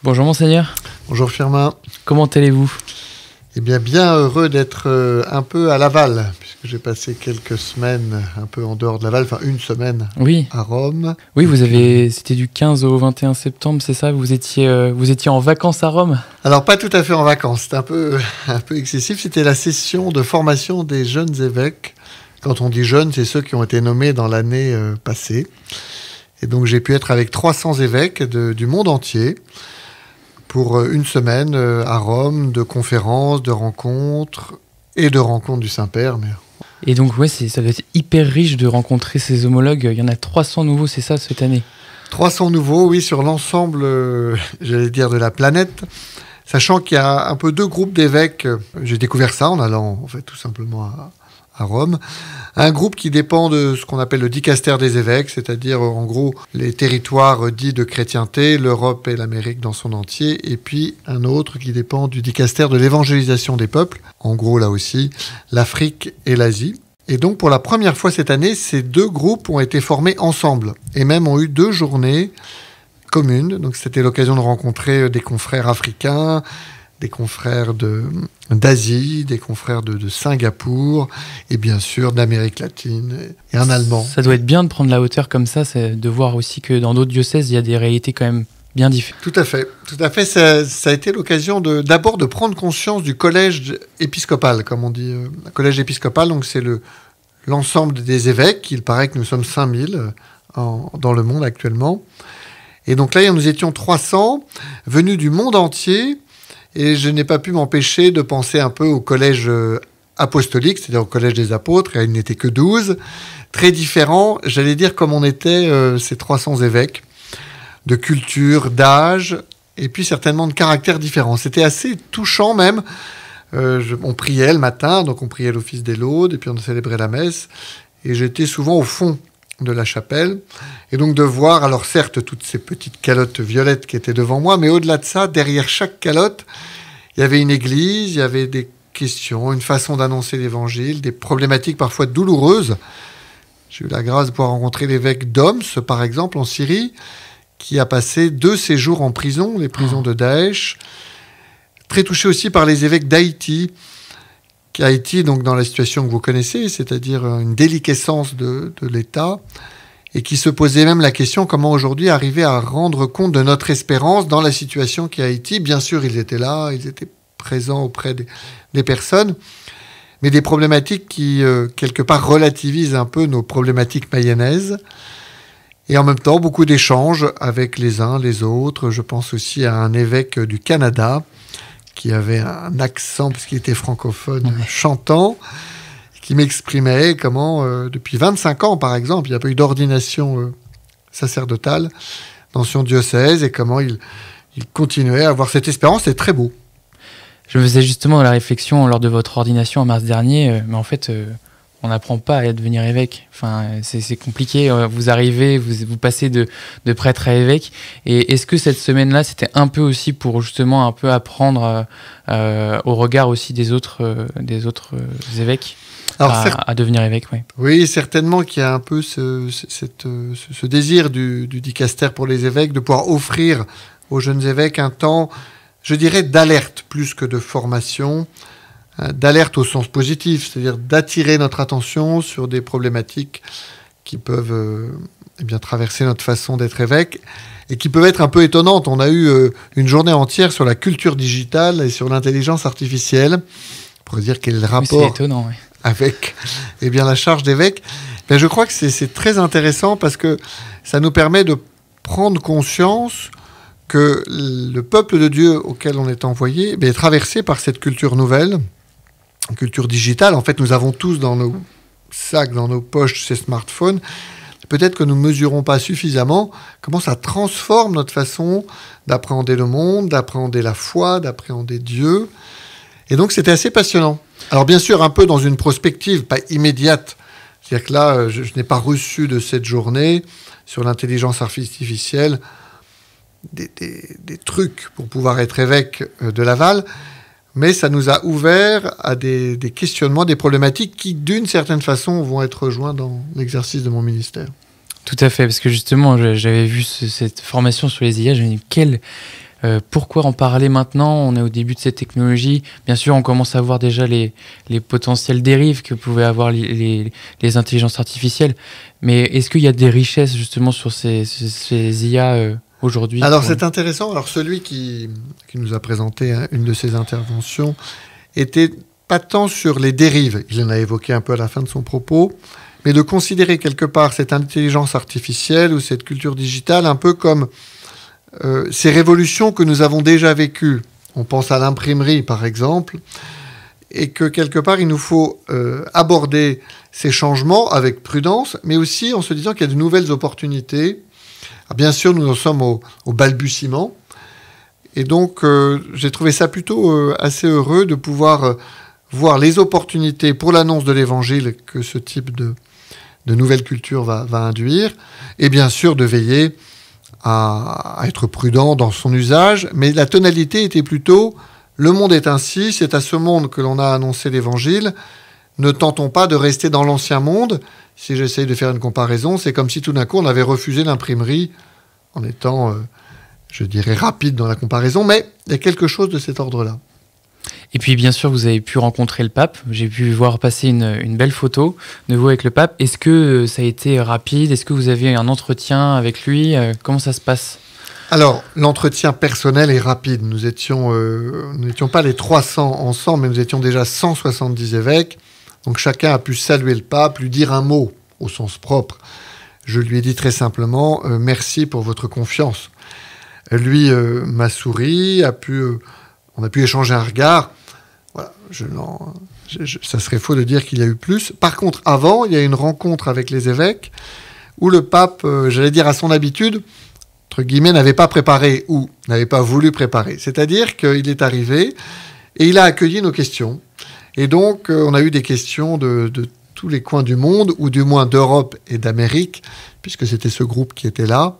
Bonjour Monseigneur. Bonjour Firmin. Comment allez-vous? Eh bien, bien heureux d'être un peu à Laval, puisque j'ai passé quelques semaines un peu en dehors de Laval, enfin une semaine à Rome. Oui, c'était du 15 au 21 septembre, c'est ça? Vous étiez en vacances à Rome? Alors, pas tout à fait en vacances, c'était un peu excessif. C'était la session de formation des jeunes évêques. Quand on dit jeunes, c'est ceux qui ont été nommés dans l'année passée. Et donc, j'ai pu être avec 300 évêques du monde entier pour une semaine à Rome, de conférences, de rencontres et de rencontres du Saint-Père. Et donc, ouais, ça doit être hyper riche de rencontrer ces homologues. Il y en a 300 nouveaux, c'est ça, cette année? 300 nouveaux, oui, sur l'ensemble, j'allais dire, de la planète. Sachant qu'il y a un peu deux groupes d'évêques. J'ai découvert ça en allant, en fait, tout simplement à Rome. Un groupe qui dépend de ce qu'on appelle le dicaster des évêques, c'est-à-dire en gros les territoires dits de chrétienté, l'Europe et l'Amérique dans son entier, et puis un autre qui dépend du dicaster de l'évangélisation des peuples, en gros là aussi l'Afrique et l'Asie. Et donc pour la première fois cette année, ces deux groupes ont été formés ensemble, et même ont eu 2 journées communes. Donc c'était l'occasion de rencontrer des confrères africains, des confrères d'Asie, des confrères de Singapour, et bien sûr d'Amérique latine, et un Allemand. Ça doit être bien de prendre la hauteur comme ça, c'est de voir aussi que dans d'autres diocèses, il y a des réalités quand même bien différentes. Tout à fait. Ça a été l'occasion d'abord de prendre conscience du collège épiscopal, comme on dit. Le collège épiscopal, donc c'est l'ensemble des évêques. Il paraît que nous sommes 5000 dans le monde actuellement. Et donc là, nous étions 300, venus du monde entier. Et je n'ai pas pu m'empêcher de penser un peu au collège apostolique, c'est-à-dire au collège des apôtres, et il n'était que 12, très différents, j'allais dire comme on était ces 300 évêques, de culture, d'âge, et puis certainement de caractères différents. C'était assez touchant même. On priait le matin, donc on priait l'office des laudes, et puis on célébrait la messe, et j'étais souvent au fond de la chapelle, et donc de voir, alors certes, toutes ces petites calottes violettes qui étaient devant moi, mais au-delà de ça, derrière chaque calotte, il y avait une église, il y avait des questions, une façon d'annoncer l'évangile, des problématiques parfois douloureuses. J'ai eu la grâce de pouvoir rencontrer l'évêque d'Homs, par exemple, en Syrie, qui a passé 2 séjours en prison, les prisons de Daesh. Très touché aussi par les évêques d'Haïti, Haïti, donc dans la situation que vous connaissez, c'est-à-dire une déliquescence de l'État, et qui se posait même la question comment aujourd'hui arriver à rendre compte de notre espérance dans la situation qu'est Haïti. Bien sûr, ils étaient là, ils étaient présents auprès des personnes, mais des problématiques qui, quelque part, relativisent un peu nos problématiques mayennaises. Et en même temps, beaucoup d'échanges avec les uns, les autres. Je pense aussi à un évêque du Canada, qui avait un accent, parce qu'il était francophone, chantant, qui m'exprimait comment, depuis 25 ans, par exemple, il n'y a pas eu d'ordination sacerdotale dans son diocèse, et comment il continuait à avoir cette espérance. C'est très beau. Je me faisais justement la réflexion lors de votre ordination en mars dernier, mais en fait, on n'apprend pas à devenir évêque. Enfin, c'est compliqué. Vous arrivez, vous passez de prêtre à évêque. Et est-ce que cette semaine-là, c'était un peu aussi pour justement un peu apprendre au regard aussi des autres évêques à devenir évêque, ouais. Oui, certainement qu'il y a un peu ce désir du dicaster pour les évêques de pouvoir offrir aux jeunes évêques un temps, je dirais, d'alerte plus que de formation. D'alerte au sens positif, c'est-à-dire d'attirer notre attention sur des problématiques qui peuvent traverser notre façon d'être évêque et qui peuvent être un peu étonnantes. On a eu une journée entière sur la culture digitale et sur l'intelligence artificielle, pour dire quel est le rapport étonnant, ouais, avec la charge d'évêque. Mais je crois que c'est très intéressant parce que ça nous permet de prendre conscience que le peuple de Dieu auquel on est envoyé est traversé par cette culture nouvelle, culture digitale. En fait, nous avons tous dans nos sacs, dans nos poches, ces smartphones. Peut-être que nous ne mesurons pas suffisamment comment ça transforme notre façon d'appréhender le monde, d'appréhender la foi, d'appréhender Dieu. Et donc, c'était assez passionnant. Alors, bien sûr, un peu dans une prospective, pas immédiate. C'est-à-dire que là, je n'ai pas reçu de cette journée sur l'intelligence artificielle des trucs pour pouvoir être évêque de Laval. Mais ça nous a ouvert à des questionnements, des problématiques qui, d'une certaine façon, vont être rejoints dans l'exercice de mon ministère. Tout à fait, parce que justement, j'avais vu cette formation sur les IA, je me dis, quelle Pourquoi en parler maintenant? On est au début de cette technologie. Bien sûr, on commence à voir déjà les potentielles dérives que pouvaient avoir les intelligences artificielles. Mais est-ce qu'il y a des richesses justement sur ces IA aujourd'hui? Alors c'est intéressant. Alors celui qui nous a présenté une de ses interventions était pas tant sur les dérives, il en a évoqué un peu à la fin de son propos, mais de considérer quelque part cette intelligence artificielle ou cette culture digitale un peu comme ces révolutions que nous avons déjà vécues. On pense à l'imprimerie par exemple, et que quelque part il nous faut aborder ces changements avec prudence, mais aussi en se disant qu'il y a de nouvelles opportunités. Alors, bien sûr, nous en sommes au balbutiement, et donc j'ai trouvé ça plutôt assez heureux de pouvoir voir les opportunités pour l'annonce de l'Évangile que ce type de nouvelle culture va induire, et bien sûr de veiller à être prudent dans son usage, mais la tonalité était plutôt « le monde est ainsi, c'est à ce monde que l'on a annoncé l'Évangile, ne tentons pas de rester dans l'ancien monde ». Si j'essaye de faire une comparaison, c'est comme si tout d'un coup on avait refusé l'imprimerie en étant, je dirais, rapide dans la comparaison, mais il y a quelque chose de cet ordre-là. Et puis bien sûr, vous avez pu rencontrer le pape. J'ai pu voir passer une belle photo de vous avec le pape. Est-ce que ça a été rapide? Est-ce que vous avez un entretien avec lui? Comment ça se passe? Alors, l'entretien personnel est rapide. Nous n'étions pas les 300 ensemble, mais nous étions déjà 170 évêques. Donc chacun a pu saluer le pape, lui dire un mot au sens propre. Je lui ai dit très simplement « merci pour votre confiance ». Lui m'a souri, on a pu échanger un regard. Voilà, ça serait faux de dire qu'il y a eu plus. Par contre, avant, il y a eu une rencontre avec les évêques où le pape, j'allais dire à son habitude, entre guillemets, n'avait pas préparé ou n'avait pas voulu préparer. C'est-à-dire qu'il est arrivé et il a accueilli nos questions. Et donc, on a eu des questions de tous les coins du monde, ou du moins d'Europe et d'Amérique, puisque c'était ce groupe qui était là.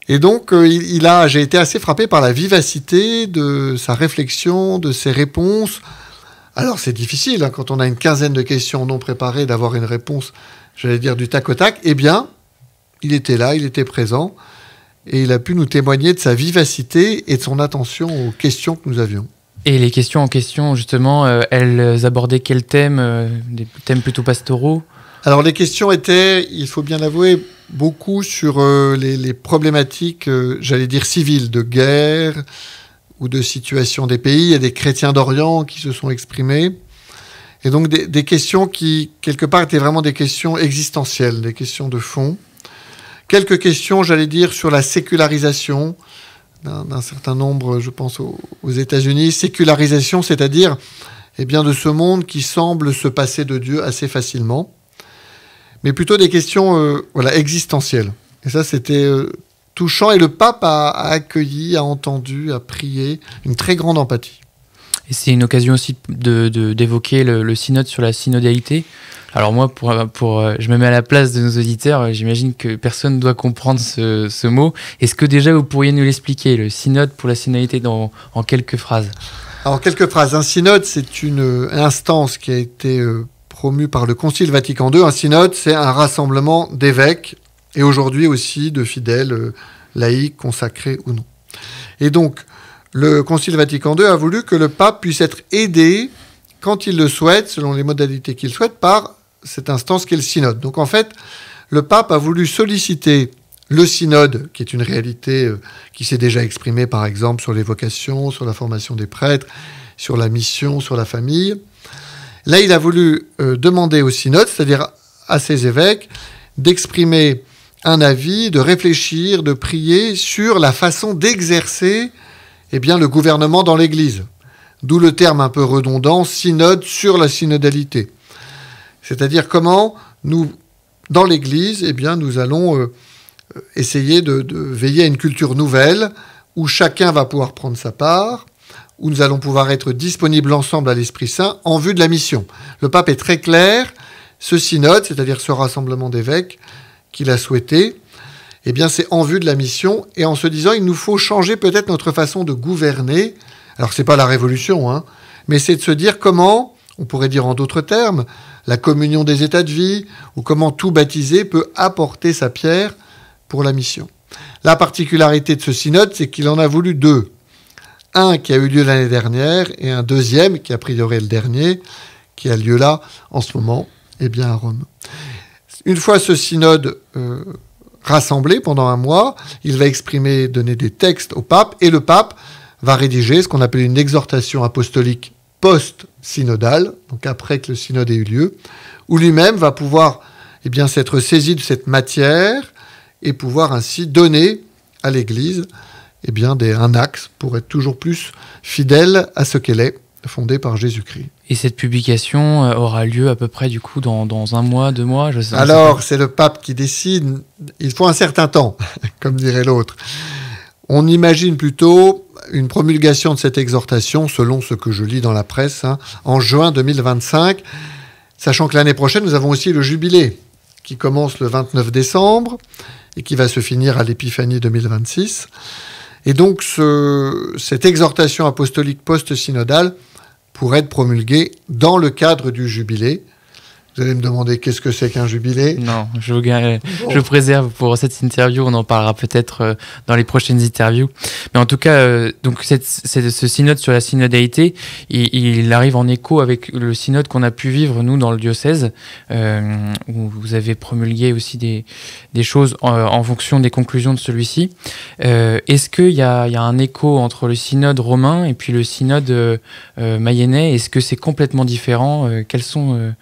Et donc, j'ai été assez frappé par la vivacité de sa réflexion, de ses réponses. Alors, c'est difficile, hein, quand on a une quinzaine de questions non préparées, d'avoir une réponse, j'allais dire, du tac au tac. Eh bien, il était là, il était présent, et il a pu nous témoigner de sa vivacité et de son attention aux questions que nous avions. Et les questions en question, justement, elles abordaient quel thème? Des thèmes plutôt pastoraux? Alors les questions étaient, il faut bien l'avouer, beaucoup sur les problématiques, j'allais dire civiles, de guerre ou de situation des pays. Il y a des chrétiens d'Orient qui se sont exprimés. Et donc des questions qui, quelque part, étaient vraiment des questions existentielles, des questions de fond. Quelques questions, j'allais dire, sur la sécularisation d'un certain nombre, je pense aux États-Unis. Sécularisation, c'est-à-dire de ce monde qui semble se passer de Dieu assez facilement. Mais plutôt des questions existentielles. Et ça, c'était touchant. Et le pape a accueilli, a entendu, a prié, une très grande empathie. Et c'est une occasion aussi d'évoquer le synode sur la synodalité. Alors moi, je me mets à la place de nos auditeurs, j'imagine que personne ne doit comprendre ce mot. Est-ce que déjà vous pourriez nous l'expliquer, le synode pour la synodalité, en quelques phrases? Alors, quelques phrases. Un synode, c'est une instance qui a été promue par le Concile Vatican II. Un synode, c'est un rassemblement d'évêques et aujourd'hui aussi de fidèles laïcs, consacrés ou non. Et donc, le Concile Vatican II a voulu que le pape puisse être aidé quand il le souhaite, selon les modalités qu'il souhaite, par cette instance qu'est le synode. Donc en fait, le pape a voulu solliciter le synode, qui est une réalité qui s'est déjà exprimée, par exemple, sur les vocations, sur la formation des prêtres, sur la mission, sur la famille. Là, il a voulu demander au synode, c'est-à-dire à ses évêques, d'exprimer un avis, de réfléchir, de prier sur la façon d'exercer le gouvernement dans l'Église. D'où le terme un peu redondant, synode sur la synodalité. C'est-à-dire comment nous, dans l'Église, nous allons essayer de veiller à une culture nouvelle où chacun va pouvoir prendre sa part, où nous allons pouvoir être disponibles ensemble à l'Esprit Saint en vue de la mission. Le pape est très clair, ce synode, c'est-à-dire ce rassemblement d'évêques qu'il a souhaité, c'est en vue de la mission et en se disant il nous faut changer peut-être notre façon de gouverner. Alors c'est pas la révolution, mais c'est de se dire comment, on pourrait dire en d'autres termes, la communion des états de vie, ou comment tout baptisé peut apporter sa pierre pour la mission. La particularité de ce synode, c'est qu'il en a voulu 2. Un qui a eu lieu l'année dernière et un deuxième, qui a priori est le dernier, qui a lieu là, en ce moment, à Rome. Une fois ce synode rassemblé pendant un mois, il va donner des textes au pape, et le pape va rédiger ce qu'on appelle une exhortation apostolique post-synodale, donc après que le synode ait eu lieu, où lui-même va pouvoir s'être saisi de cette matière et pouvoir ainsi donner à l'Église un axe pour être toujours plus fidèle à ce qu'elle est, fondée par Jésus-Christ. Et cette publication aura lieu à peu près du coup dans 1 mois, 2 mois, je sais pas. Alors, c'est le pape qui décide. Il faut un certain temps, comme dirait l'autre. On imagine plutôt une promulgation de cette exhortation, selon ce que je lis dans la presse, en juin 2025, sachant que l'année prochaine, nous avons aussi le jubilé, qui commence le 29 décembre et qui va se finir à l'Épiphanie 2026. Et donc, cette exhortation apostolique post-synodale pourrait être promulguée dans le cadre du jubilé. Vous allez me demander qu'est-ce que c'est qu'un jubilé ? Non, je préserve pour cette interview. On en parlera peut-être dans les prochaines interviews. Mais en tout cas, donc ce synode sur la synodalité, il arrive en écho avec le synode qu'on a pu vivre, nous, dans le diocèse, où vous avez promulgué aussi des choses en fonction des conclusions de celui-ci. Est-ce qu'il y a un écho entre le synode romain et puis le synode mayennais ? Est-ce que c'est complètement différent ? Quels sont...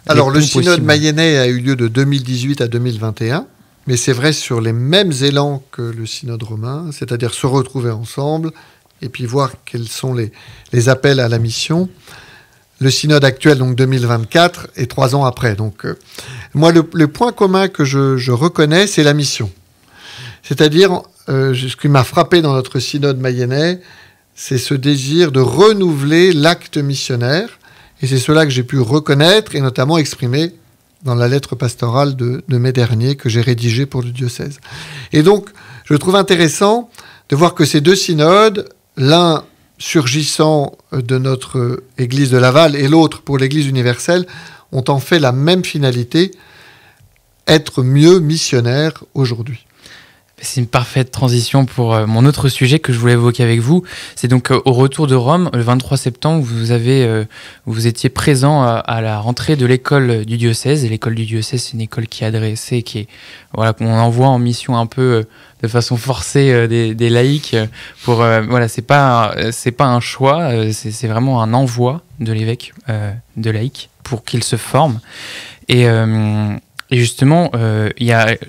Alors, le synode mayennais a eu lieu de 2018 à 2021, mais c'est vrai sur les mêmes élans que le synode romain, c'est-à-dire se retrouver ensemble et puis voir quels sont les appels à la mission. Le synode actuel, donc 2024, est 3 ans après. Donc, moi, le point commun que je reconnais, c'est la mission. C'est-à-dire, ce qui m'a frappé dans notre synode mayennais, c'est ce désir de renouveler l'acte missionnaire. Et c'est cela que j'ai pu reconnaître et notamment exprimer dans la lettre pastorale de mai dernier que j'ai rédigée pour le diocèse. Et donc, je trouve intéressant de voir que ces 2 synodes, l'un surgissant de notre Église de Laval et l'autre pour l'Église universelle, ont en fait la même finalité, être mieux missionnaires aujourd'hui. C'est une parfaite transition pour mon autre sujet que je voulais évoquer avec vous. C'est donc au retour de Rome, le 23 septembre, vous étiez présent à la rentrée de l'école du diocèse. Et l'école du diocèse, c'est une école qui est adressée, qu'on envoie en mission un peu de façon forcée des laïcs. C'est pas un choix, c'est vraiment un envoi de l'évêque de laïcs pour qu'ils se forment. Et justement,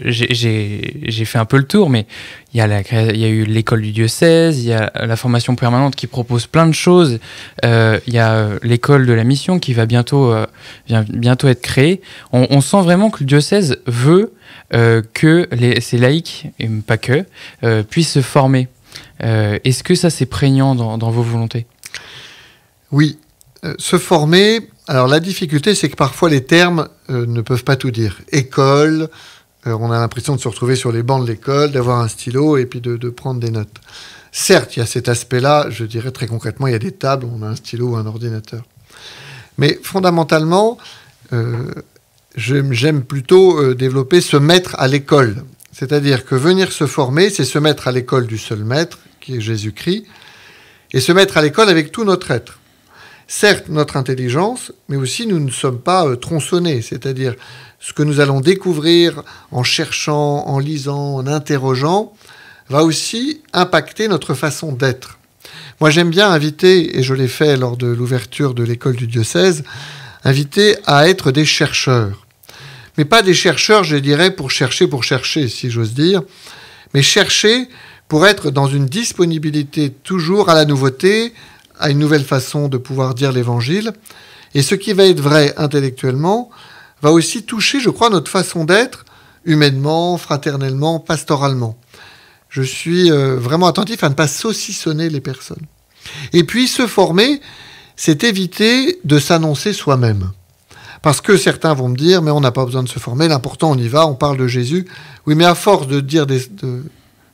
j'ai fait un peu le tour, mais il y a eu l'école du diocèse, il y a la formation permanente qui propose plein de choses, il y a l'école de la mission qui va bientôt être créée. On sent vraiment que le diocèse veut que ces laïcs, et pas que, puissent se former. Est-ce que ça, c'est prégnant dans vos volontés ? Oui. Se former... Alors la difficulté, c'est que parfois les termes ne peuvent pas tout dire. École, on a l'impression de se retrouver sur les bancs de l'école, d'avoir un stylo et puis de prendre des notes. Certes, il y a cet aspect-là, je dirais très concrètement, il y a des tables où on a un stylo ou un ordinateur. Mais fondamentalement, j'aime plutôt développer se mettre à l'école. C'est-à-dire que venir se former, c'est se mettre à l'école du seul maître, qui est Jésus-Christ, et se mettre à l'école avec tout notre être. Certes, notre intelligence, mais aussi nous ne sommes pas tronçonnés, c'est-à-dire ce que nous allons découvrir en cherchant, en lisant, en interrogeant, va aussi impacter notre façon d'être. Moi, j'aime bien inviter, et je l'ai fait lors de l'ouverture de l'école du diocèse, inviter à être des chercheurs. Mais pas des chercheurs, je dirais, pour chercher, si j'ose dire, mais chercher pour être dans une disponibilité toujours à la nouveauté, à une nouvelle façon de pouvoir dire l'Évangile. Et ce qui va être vrai intellectuellement va aussi toucher, je crois, notre façon d'être, humainement, fraternellement, pastoralement. Je suis vraiment attentif à ne pas saucissonner les personnes. Et puis, se former, c'est éviter de s'annoncer soi-même. Parce que certains vont me dire, mais on n'a pas besoin de se former, l'important, on y va, on parle de Jésus. Oui, mais à force de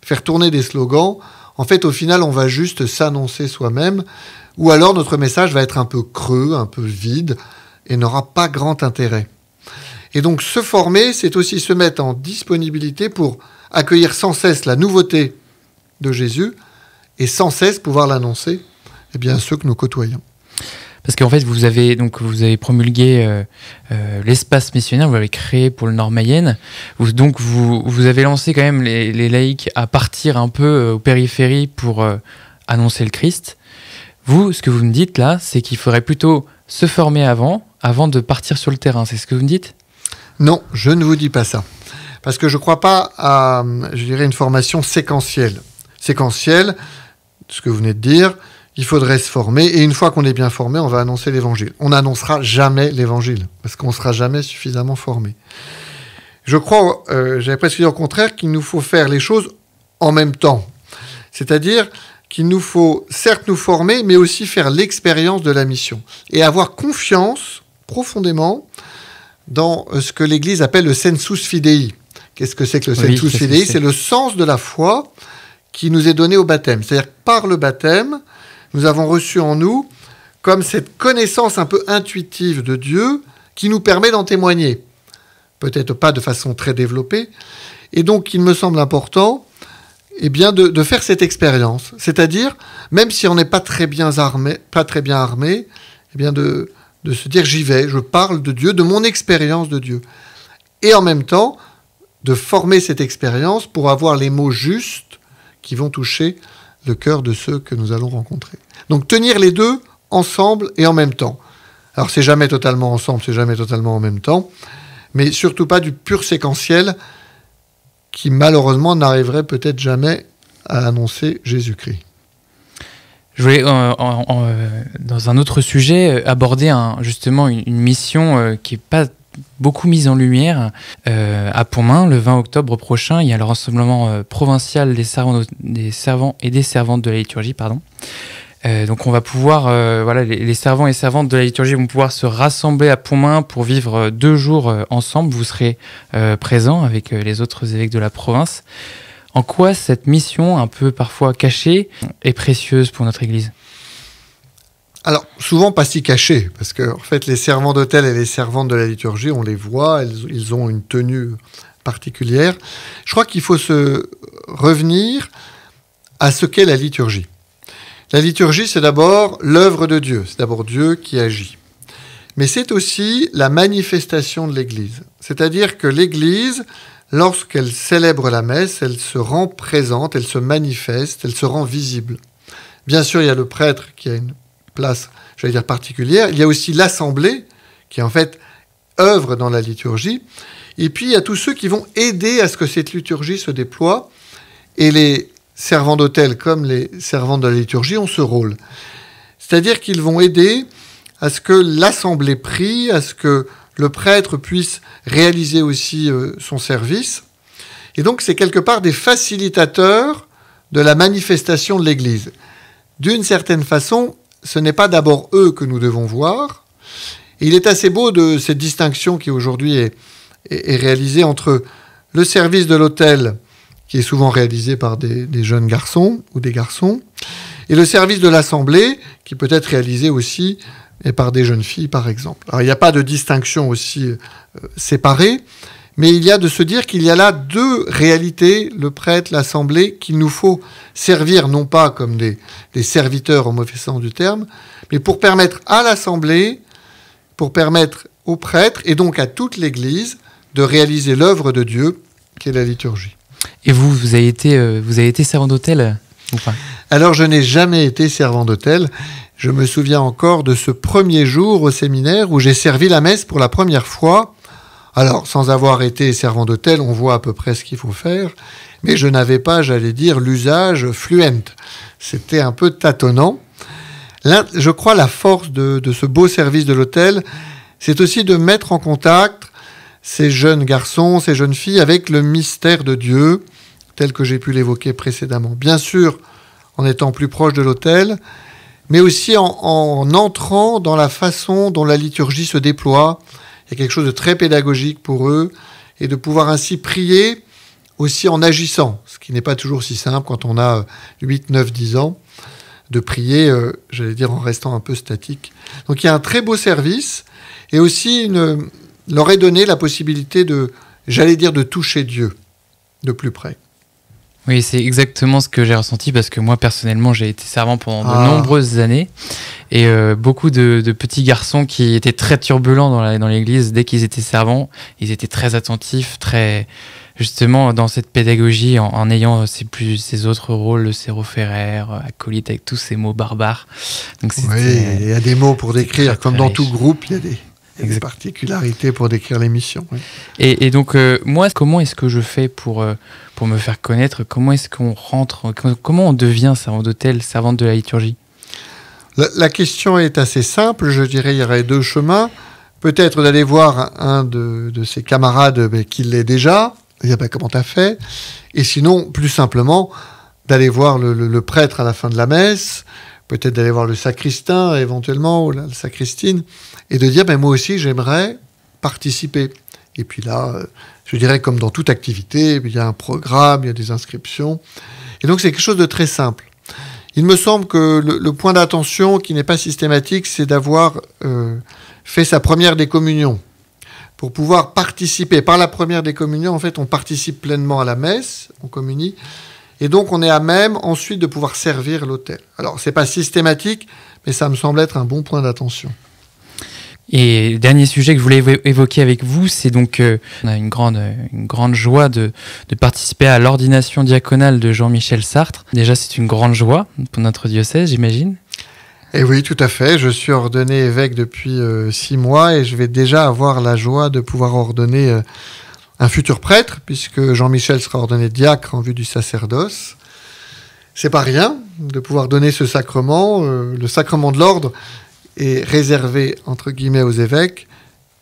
faire tourner des slogans, en fait, au final, on va juste s'annoncer soi-même, ou alors notre message va être un peu creux, un peu vide, et n'aura pas grand intérêt. Et donc, se former, c'est aussi se mettre en disponibilité pour accueillir sans cesse la nouveauté de Jésus et sans cesse pouvoir l'annoncer à ceux que nous côtoyons. Parce qu'en fait, vous avez promulgué l'espace missionnaire, vous l'avez créé pour le Nord-Mayenne. Vous avez lancé quand même les laïcs à partir un peu aux périphéries pour annoncer le Christ. Vous, ce que vous me dites là, c'est qu'il faudrait plutôt se former avant de partir sur le terrain. C'est ce que vous me dites ? Non, je ne vous dis pas ça. Parce que je ne crois pas à, une formation séquentielle. Séquentielle, ce que vous venez de dire, il faudrait se former, et une fois qu'on est bien formé, on va annoncer l'évangile. On n'annoncera jamais l'évangile, parce qu'on ne sera jamais suffisamment formé. Je crois, j'avais presque dit au contraire, qu'il nous faut faire les choses en même temps. C'est-à-dire qu'il nous faut certes nous former, mais aussi faire l'expérience de la mission. Et avoir confiance, profondément, dans ce que l'Église appelle le sensus fidei. Qu'est-ce que c'est que le sensus fidei ? C'est le sens de la foi qui nous est donné au baptême. C'est-à-dire que par le baptême, nous avons reçu en nous comme cette connaissance un peu intuitive de Dieu qui nous permet d'en témoigner. Peut-être pas de façon très développée. Et donc, il me semble important de faire cette expérience. C'est-à-dire, même si on n'est pas très bien armé, de se dire j'y vais, je parle de Dieu, de mon expérience de Dieu. Et en même temps, de former cette expérience pour avoir les mots justes qui vont toucher le cœur de ceux que nous allons rencontrer. Donc tenir les deux ensemble et en même temps. Alors c'est jamais totalement ensemble, c'est jamais totalement en même temps, mais surtout pas du pur séquentiel qui malheureusement n'arriverait peut-être jamais à annoncer Jésus-Christ. Je voulais, dans un autre sujet, aborder justement une mission qui n'est pas beaucoup mise en lumière. À Pontmain, le 20 octobre prochain, il y a le rassemblement provincial des servants et des servantes de la liturgie. Donc on va pouvoir, les servants et servantes de la liturgie vont pouvoir se rassembler à Pontmain pour vivre 2 jours ensemble. Vous serez présents avec les autres évêques de la province. En quoi cette mission, un peu parfois cachée, est précieuse pour notre Église ? Alors, souvent pas si cachée, parce que en fait, les servants d'autel et les servantes de la liturgie, on les voit, ils ont une tenue particulière. Je crois qu'il faut se revenir à ce qu'est la liturgie. La liturgie, c'est d'abord l'œuvre de Dieu, c'est d'abord Dieu qui agit. Mais c'est aussi la manifestation de l'Église. C'est-à-dire que l'Église, lorsqu'elle célèbre la messe, elle se rend présente, elle se manifeste, elle se rend visible. Bien sûr, il y a le prêtre qui a une place, particulière. Il y a aussi l'assemblée, qui en fait œuvre dans la liturgie. Et puis, il y a tous ceux qui vont aider à ce que cette liturgie se déploie. Et les servants d'autel, comme les servantes de la liturgie, ont ce rôle. C'est-à-dire qu'ils vont aider à ce que l'assemblée prie, à ce que le prêtre puisse réaliser aussi son service. Et donc, c'est quelque part des facilitateurs de la manifestation de l'Église. D'une certaine façon, ce n'est pas d'abord eux que nous devons voir. Et il est assez beau de cette distinction qui aujourd'hui est réalisée entre le service de l'autel, qui est souvent réalisé par des jeunes garçons ou des garçons, et le service de l'assemblée, qui peut être réalisé aussi par des jeunes filles, par exemple. Alors, il n'y a pas de distinction aussi séparée, mais il y a de se dire qu'il y a là 2 réalités, le prêtre, l'assemblée, qu'il nous faut servir, non pas comme des serviteurs au mauvais sens du terme, mais pour permettre à l'assemblée, pour permettre au prêtre, et donc à toute l'Église, de réaliser l'œuvre de Dieu, qui est la liturgie. Et vous avez été servant d'autel ou pas ? Alors, je n'ai jamais été servant d'autel. Je me souviens encore de ce premier jour au séminaire où j'ai servi la messe pour la première fois. Alors, sans avoir été servant d'autel, on voit à peu près ce qu'il faut faire, mais je n'avais pas, l'usage fluent. C'était un peu tâtonnant. Là, je crois la force de ce beau service de l'autel, c'est aussi de mettre en contact ces jeunes garçons, ces jeunes filles avec le mystère de Dieu, tel que j'ai pu l'évoquer précédemment. Bien sûr, en étant plus proche de l'autel, mais aussi en entrant dans la façon dont la liturgie se déploie. Il y a quelque chose de très pédagogique pour eux, et de pouvoir ainsi prier aussi en agissant, ce qui n'est pas toujours si simple quand on a 8, 9, 10 ans, de prier, en restant un peu statique. Donc il y a un très beau service, et aussi leur est donné la possibilité de toucher Dieu de plus près. Oui, c'est exactement ce que j'ai ressenti parce que moi, personnellement, j'ai été servant pendant de nombreuses années et beaucoup de petits garçons qui étaient très turbulents dans l'église, dès qu'ils étaient servants, ils étaient très attentifs, très justement dans cette pédagogie en ayant ces autres rôles, le sérophéraire, acolyte avec tous ces mots barbares. Donc, oui, il y a des mots pour décrire, très, comme très dans riche. Tout groupe, il y a des particularités pour décrire les missions. Oui. Et donc, moi, comment est-ce que je fais pour me faire connaître? Comment est-ce qu'on rentre? Comment on devient servant d'autel, servante de la liturgie? La question est assez simple. Je dirais il y aurait 2 chemins. Peut-être d'aller voir un de ses camarades qui l'est déjà. Il y a pas comment t'as fait. Et sinon, plus simplement, d'aller voir le prêtre à la fin de la messe. Peut-être d'aller voir le sacristain éventuellement, ou la sacristine. Et de dire, moi aussi, j'aimerais participer. Et puis là, je dirais comme dans toute activité, il y a un programme, il y a des inscriptions. Et donc, c'est quelque chose de très simple. Il me semble que le point d'attention qui n'est pas systématique, c'est d'avoir fait sa première décommunion. Pour pouvoir participer. Par la première décommunion, en fait, on participe pleinement à la messe, on communie. Et donc, on est à même ensuite de pouvoir servir l'autel. Alors, c'est pas systématique, mais ça me semble être un bon point d'attention. Et le dernier sujet que je voulais évoquer avec vous, c'est donc on a une grande joie de participer à l'ordination diaconale de Jean-Michel Sartre. Déjà, c'est une grande joie pour notre diocèse, j'imagine. Et oui, tout à fait. Je suis ordonné évêque depuis 6 mois et je vais déjà avoir la joie de pouvoir ordonner un futur prêtre, puisque Jean-Michel sera ordonné diacre en vue du sacerdoce. C'est pas rien de pouvoir donner ce sacrement. Le sacrement de l'ordre est réservé, entre guillemets, aux évêques.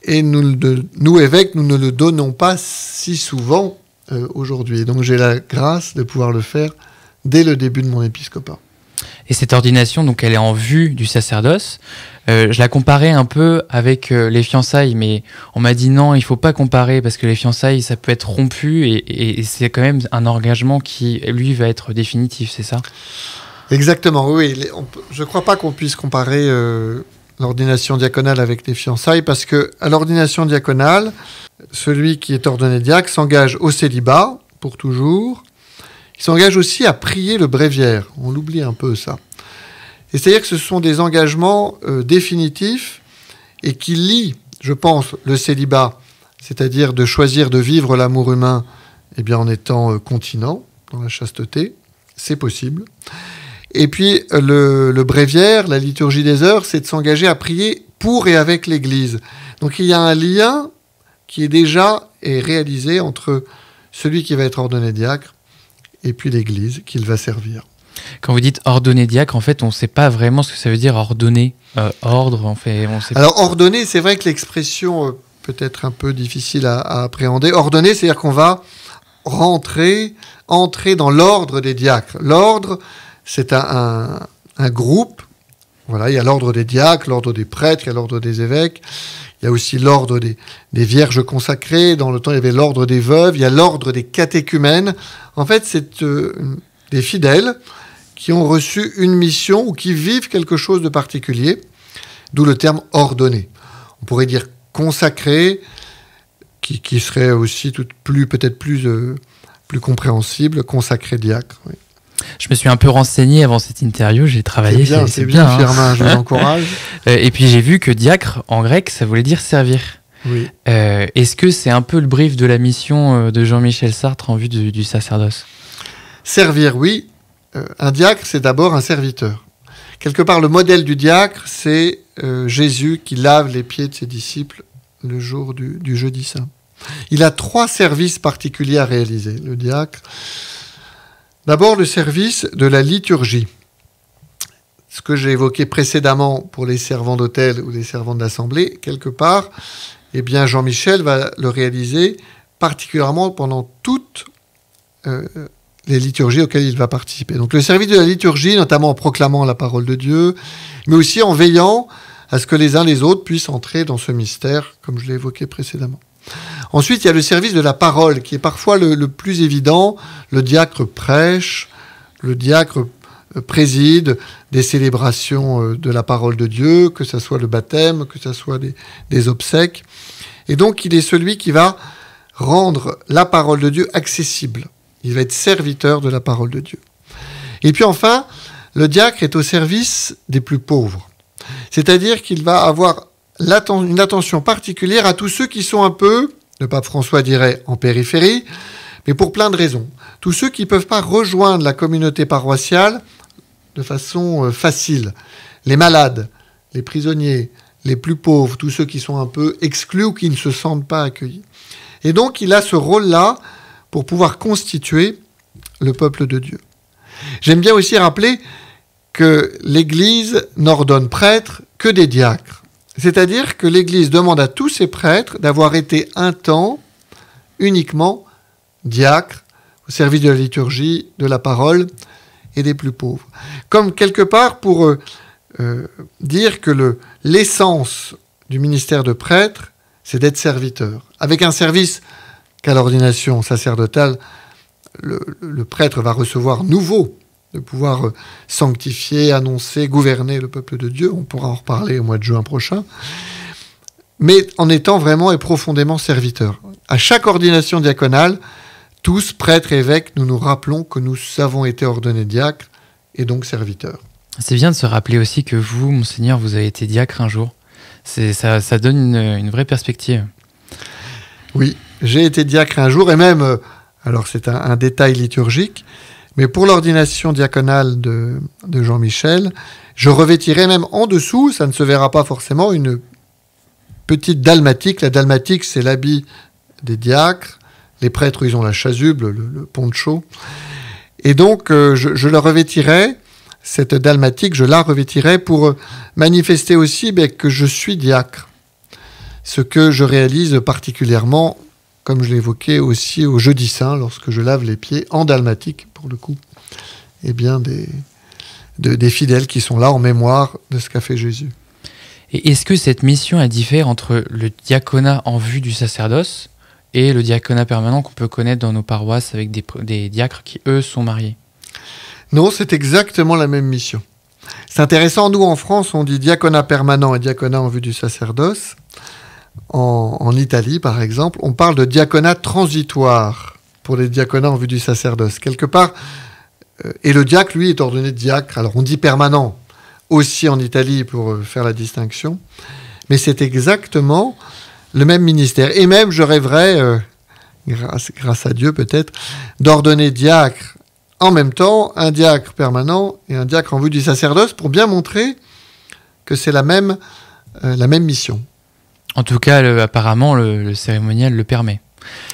Et nous, évêques, nous ne le donnons pas si souvent aujourd'hui. Donc j'ai la grâce de pouvoir le faire dès le début de mon épiscopat. Et cette ordination, donc, elle est en vue du sacerdoce. Je la comparais un peu avec les fiançailles, mais on m'a dit non, il ne faut pas comparer parce que les fiançailles, ça peut être rompu et c'est quand même un engagement qui, lui, va être définitif, c'est ça? Exactement, oui. Je ne crois pas qu'on puisse comparer l'ordination diaconale avec les fiançailles parce qu'à l'ordination diaconale, celui qui est ordonné diacre s'engage au célibat pour toujours. Il s'engage aussi à prier le bréviaire. On l'oublie un peu, ça. Et c'est-à-dire que ce sont des engagements définitifs et qui lient, je pense, le célibat, c'est-à-dire de choisir de vivre l'amour humain en étant continent, dans la chasteté. C'est possible. Et puis, le bréviaire, la liturgie des heures, c'est de s'engager à prier pour et avec l'Église. Donc, il y a un lien qui est déjà réalisé entre celui qui va être ordonné diacre et puis l'Église qu'il va servir. Quand vous dites ordonné diacre, en fait, on ne sait pas vraiment ce que ça veut dire ordonner, ordre, on sait pas. Alors, ordonner, c'est vrai que l'expression peut être un peu difficile à appréhender. Ordonner, c'est-à-dire qu'on va entrer dans l'ordre des diacres. L'ordre, c'est un groupe. Voilà, il y a l'ordre des diacres, l'ordre des prêtres, il y a l'ordre des évêques. Il y a aussi l'ordre des vierges consacrées. Dans le temps, il y avait l'ordre des veuves. Il y a l'ordre des catéchumènes. En fait, c'est des fidèles qui ont reçu une mission ou qui vivent quelque chose de particulier, d'où le terme ordonné. On pourrait dire consacré, qui serait aussi peut-être plus compréhensible, consacré diacre. Oui. Je me suis un peu renseigné avant cette interview, j'ai travaillé. C'est bien, Firmin, je vous encourage. Et puis j'ai vu que diacre, en grec, ça voulait dire servir. Oui. Est-ce que c'est un peu le brief de la mission de Jean-Michel Sartre en vue du sacerdoce? Servir, oui. Un diacre, c'est d'abord un serviteur. Quelque part, le modèle du diacre, c'est Jésus qui lave les pieds de ses disciples le jour du jeudi saint. Il a 3 services particuliers à réaliser, le diacre. D'abord, le service de la liturgie. Ce que j'ai évoqué précédemment pour les servants d'autel ou les servants d'assemblée, quelque part, Jean-Michel va le réaliser particulièrement pendant toutes les liturgies auxquelles il va participer. Donc le service de la liturgie, notamment en proclamant la parole de Dieu, mais aussi en veillant à ce que les uns les autres puissent entrer dans ce mystère, comme je l'ai évoqué précédemment. Ensuite, il y a le service de la parole, qui est parfois le plus évident. Le diacre prêche, le diacre préside des célébrations de la parole de Dieu, que ce soit le baptême, que ce soit des obsèques. Et donc, il est celui qui va rendre la parole de Dieu accessible. Il va être serviteur de la parole de Dieu. Et puis enfin, le diacre est au service des plus pauvres. C'est-à-dire qu'il va avoir une attention particulière à tous ceux qui sont un peu, le pape François dirait, en périphérie, mais pour plein de raisons. Tous ceux qui ne peuvent pas rejoindre la communauté paroissiale de façon facile. Les malades, les prisonniers, les plus pauvres, tous ceux qui sont un peu exclus ou qui ne se sentent pas accueillis. Et donc, il a ce rôle-là pour pouvoir constituer le peuple de Dieu. J'aime bien aussi rappeler que l'Église n'ordonne prêtres que des diacres. C'est-à-dire que l'Église demande à tous ses prêtres d'avoir été un temps uniquement diacres au service de la liturgie, de la parole et des plus pauvres. Comme quelque part pour dire que l'essence du ministère de prêtre, c'est d'être serviteur. Avec un service qu'à l'ordination sacerdotale, le prêtre va recevoir nouveau, de pouvoir sanctifier, annoncer, gouverner le peuple de Dieu. On pourra en reparler au mois de juin prochain. Mais en étant vraiment et profondément serviteur. À chaque ordination diaconale, tous, prêtres et évêques, nous nous rappelons que nous avons été ordonnés diacres et donc serviteurs. C'est bien de se rappeler aussi que vous, Monseigneur, vous avez été diacre un jour. Ça donne une vraie perspective. Oui, j'ai été diacre un jour et même, alors c'est un détail liturgique, mais pour l'ordination diaconale de Jean-Michel, je revêtirai même en dessous, ça ne se verra pas forcément, une petite dalmatique. La dalmatique, c'est l'habit des diacres. Les prêtres, ils ont la chasuble, le poncho. Et donc, je le revêtirai, cette dalmatique, je la revêtirai pour manifester aussi que je suis diacre. Ce que je réalise particulièrement, comme je l'évoquais aussi au Jeudi Saint, lorsque je lave les pieds en dalmatique, pour le coup, eh bien des fidèles qui sont là en mémoire de ce qu'a fait Jésus. Et est-ce que cette mission, elle diffère entre le diaconat en vue du sacerdoce et le diaconat permanent qu'on peut connaître dans nos paroisses avec des diacres qui, eux, sont mariés? Non, c'est exactement la même mission. C'est intéressant, nous, en France, on dit diaconat permanent et diaconat en vue du sacerdoce. En Italie, par exemple, on parle de diaconat transitoire pour les diaconats en vue du sacerdoce. Quelque part, et le diacre, lui, est ordonné diacre. Alors, on dit permanent aussi en Italie pour faire la distinction, mais c'est exactement le même ministère. Et même, je rêverais, grâce à Dieu peut-être, d'ordonner diacre en même temps, un diacre permanent et un diacre en vue du sacerdoce, pour bien montrer que c'est la même mission. En tout cas, apparemment, le cérémonial le permet.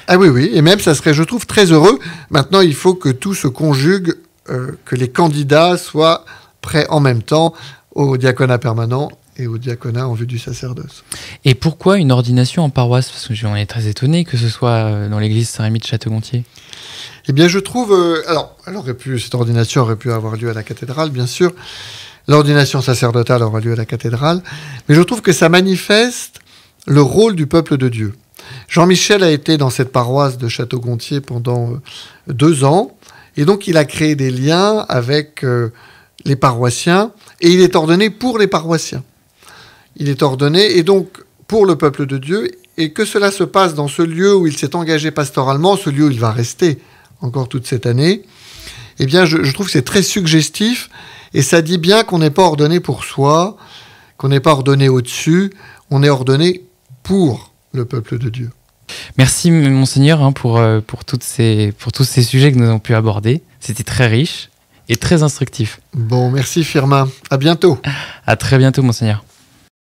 Ah oui, oui, et même ça serait, je trouve, très heureux. Maintenant, il faut que tout se conjugue, que les candidats soient prêts en même temps au diaconat permanent et au diaconat en vue du sacerdoce. Et pourquoi une ordination en paroisse? Parce que j'en ai très étonné que ce soit dans l'église Saint-Rémy de Château-Gontier. Eh bien, je trouve... cette ordination aurait pu avoir lieu à la cathédrale, bien sûr. L'ordination sacerdotale aura lieu à la cathédrale. Mais je trouve que ça manifeste le rôle du peuple de Dieu. Jean-Michel a été dans cette paroisse de Château-Gontier pendant 2 ans. Et donc, il a créé des liens avec les paroissiens. Et il est ordonné pour les paroissiens. Il est ordonné, et donc, pour le peuple de Dieu. Et que cela se passe dans ce lieu où il s'est engagé pastoralement, ce lieu où il va rester encore toute cette année, eh bien, je trouve que c'est très suggestif. Et ça dit bien qu'on n'est pas ordonné pour soi, qu'on n'est pas ordonné au-dessus, on est ordonné pour le peuple de Dieu. Merci Monseigneur pour tous ces sujets que nous avons pu aborder. C'était très riche et très instructif. Bon, merci Firmin. À bientôt. À très bientôt Monseigneur.